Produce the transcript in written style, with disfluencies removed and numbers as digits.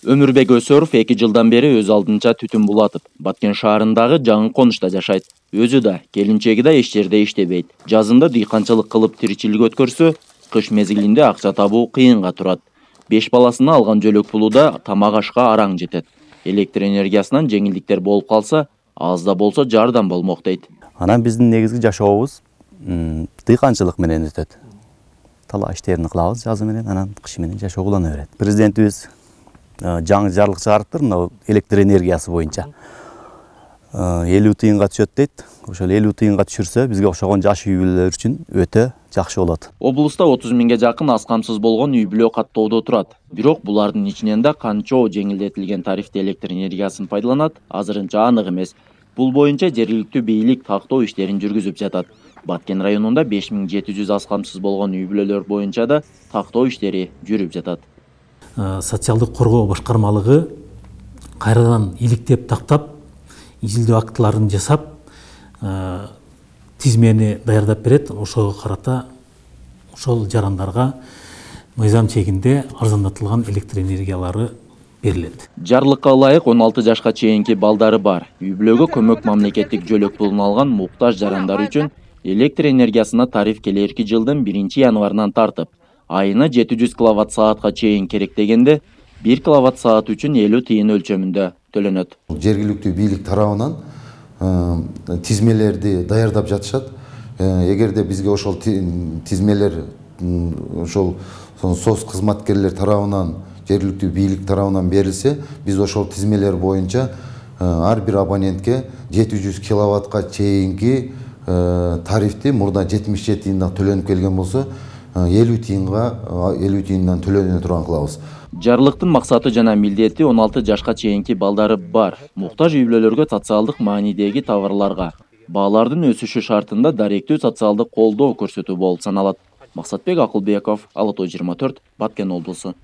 Өмүрбек Өсөров 2 жылдан бери өз алдынча түтүн булатып, Баткен шаарындагы жаңы конушта жашайт. Өзү да, келинчеги да эч жерде иштебейт. Жазында дыйканчылык кылып тиричилик өткөрсө, кыш мезгилинде акча табуу кыйынга турат. 5 баласына алган жөлөк пулу да тамак ашка араң жетет. Электр энергиясынан жеңилдиктер болуп калса, аз да болсо жардам болмок дейт. Анан биздин негизги жашообуз дыйканчылык менен өтөт. Талаа иштерин кылабыз жазы менен, анан кыш менен жашоо улана берет. Президентибиз жаңы жарлык чыгарыптыр, мына электр энергиясы боюнча 50 тыйынга түшөт дейт. Ошол 50 тыйынга түшүрсө, бизге окшогон жаш үй бүлөлөр үчүн өтө жакшы болот. Облуста 30 миңге жакын аз камсыз болгон үй бүлө каттоодо турат. Бирок булардын ичинен да канчоо жеңилдетилген тарифте электр энергиясын пайдаланат, азырынча анык эмес. Бул боюнча жергиликтүү бийлик тактоо иштерин жүргүзүп жатат. Баткен районунда 5700 аз камсыз болгон үй бүлөлөр боюнча да тактоо иштери жүрүп жатат. Социалдык коргоо башкармалыгы кайрадан иликтеп тактап, изилдөө актыларын жасап, тизмени даярдап берет. Ошого карата ошол жарандарга мыйзам чегинде арзандатылган электр энергиялары берилет. Жарлыкка ылайык 16 жашка чейинки балдары бар. Үй бүлөгө көмөк мамлекеттик жөлөк пулун алган муктаж жарандар үчүн электр энергиясына тариф келерки жылдын 1 январынан тартып, айына 700 киловатт саатка чейин керек дегенде 1 киловатт саат үчүн 50 тыйын өлчөмүндө төлөнөт. Жергиликтүү бийлик тарабынан тизмелерди даярдап жатышат. Эгерде бизге ошол тизмелер ошол СОС кызматкерлер тарабынан, жергиликтүү бийлик тарабынан берилсе, биз ошол тизмелер боюнча ар бир абонентке 700 киловаттка чейинки тарифти мурда 77 тыйындан төлөнүп келген болсо, 50 тыйындан төлөнө турган кылабыз. Жарлыктын максаты жана милдети 16 жашка чейинки балдары бар муктаж үй бүлөлөргө социалдык маанидеги товарларга баалардын өсүшү шартында даректүү социалдык колдоо көрсөтүү болуп саналат. Максатбек Акылбеков, Ала Той 24, Баткен облусу.